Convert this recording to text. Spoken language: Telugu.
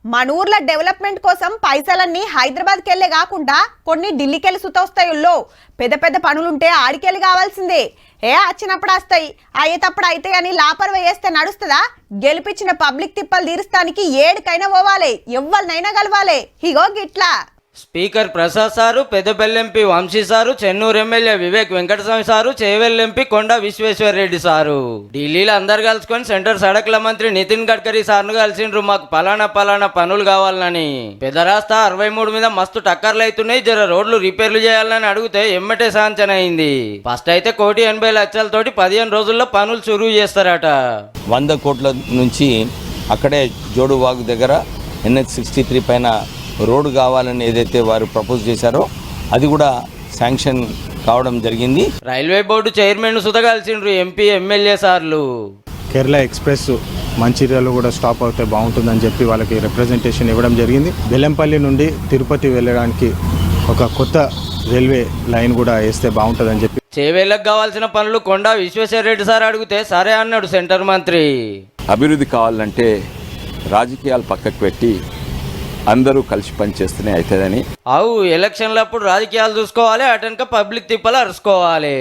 మన ఊర్ల డెవలప్మెంట్ కోసం పైసలన్నీ హైదరాబాద్కి వెళ్ళే కాకుండా కొన్ని ఢిల్లీకి వెళ్ళి సుతొస్తాయిల్లో పెద్ద పెద్ద పనులుంటే ఆడికెళ్ళి కావాల్సిందే. వచ్చినప్పుడు వస్తాయి, అయ్యేటప్పుడు అయితే అని లాపర్వ చేస్తే నడుస్తుందా? గెలిపించిన పబ్లిక్ తిప్పలు తీరుస్తానికి ఏడికైనా పోవాలి, ఎవ్వరినైనా కలవాలి. ఇగో గిట్లా speaker Prasad sir, Peddapalli MP Vamshi sir, Chennur MLA Vivek Venkataswamy sir, Chevella MP Konda Vishweshwar Reddy sir ఢిల్లీలో అందరు కలుసుకొని సెంటర్ సడక్ల మంత్రి నితిన్ గడ్కరీ సార్ను కలిసిండ్రు. మాకు పలానా పనులు కావాలని. పెద్ద రాస్తా 63 మీద మస్తు టక్కర్లు అవుతున్నాయి, జర రోడ్లు రిపేర్లు చేయాలని అడిగితే ఎమ్మటే సాంచన అయింది. ఫస్ట్ అయితే 1,80,00,000తోటి 15 రోజుల్లో పనులు చురువు చేస్తారట. 100 కోట్ల నుంచి అక్కడే జోడువాగు దగ్గర NH63 పైన రోడ్డు కావాలని ఏదైతే వారు ప్రపోజ్ చేశారో అది కూడా శాంక్షన్ కావడం జరిగింది. రైల్వే బోర్డు చైర్మన్ సుత కలిసిండ్రు ఎంపీ ఎమ్మెల్యే సార్లు. కేరళ ఎక్స్ప్రెస్ మంచిర్యాలలో కూడా స్టాప్ అవుతే బాగుంటుందని చెప్పి వాళ్ళకి రిప్రజెంటేషన్ ఇవ్వడం జరిగింది. బెల్లంపల్లి నుండి తిరుపతి వెళ్ళడానికి ఒక కొత్త రైల్వే లైన్ కూడా వేస్తే బాగుంటుందని చెప్పి చేవేళ్ళకు కావాల్సిన పనులు కొండ విశ్వేశ్వర రెడ్డి సార్ అడిగితే సరే అన్నాడు సెంటర్ మంత్రి. అభివృద్ధి కావాలంటే రాజకీయాలు పక్కకు పెట్టి అందరూ కలిసి పనిచేస్తూనే అవుతుందని. ఎలక్షన్లప్పుడు రాజకీయాలు చూసుకోవాలి, అటెనక పబ్లిక్ తిప్పలు అరుసుకోవాలి.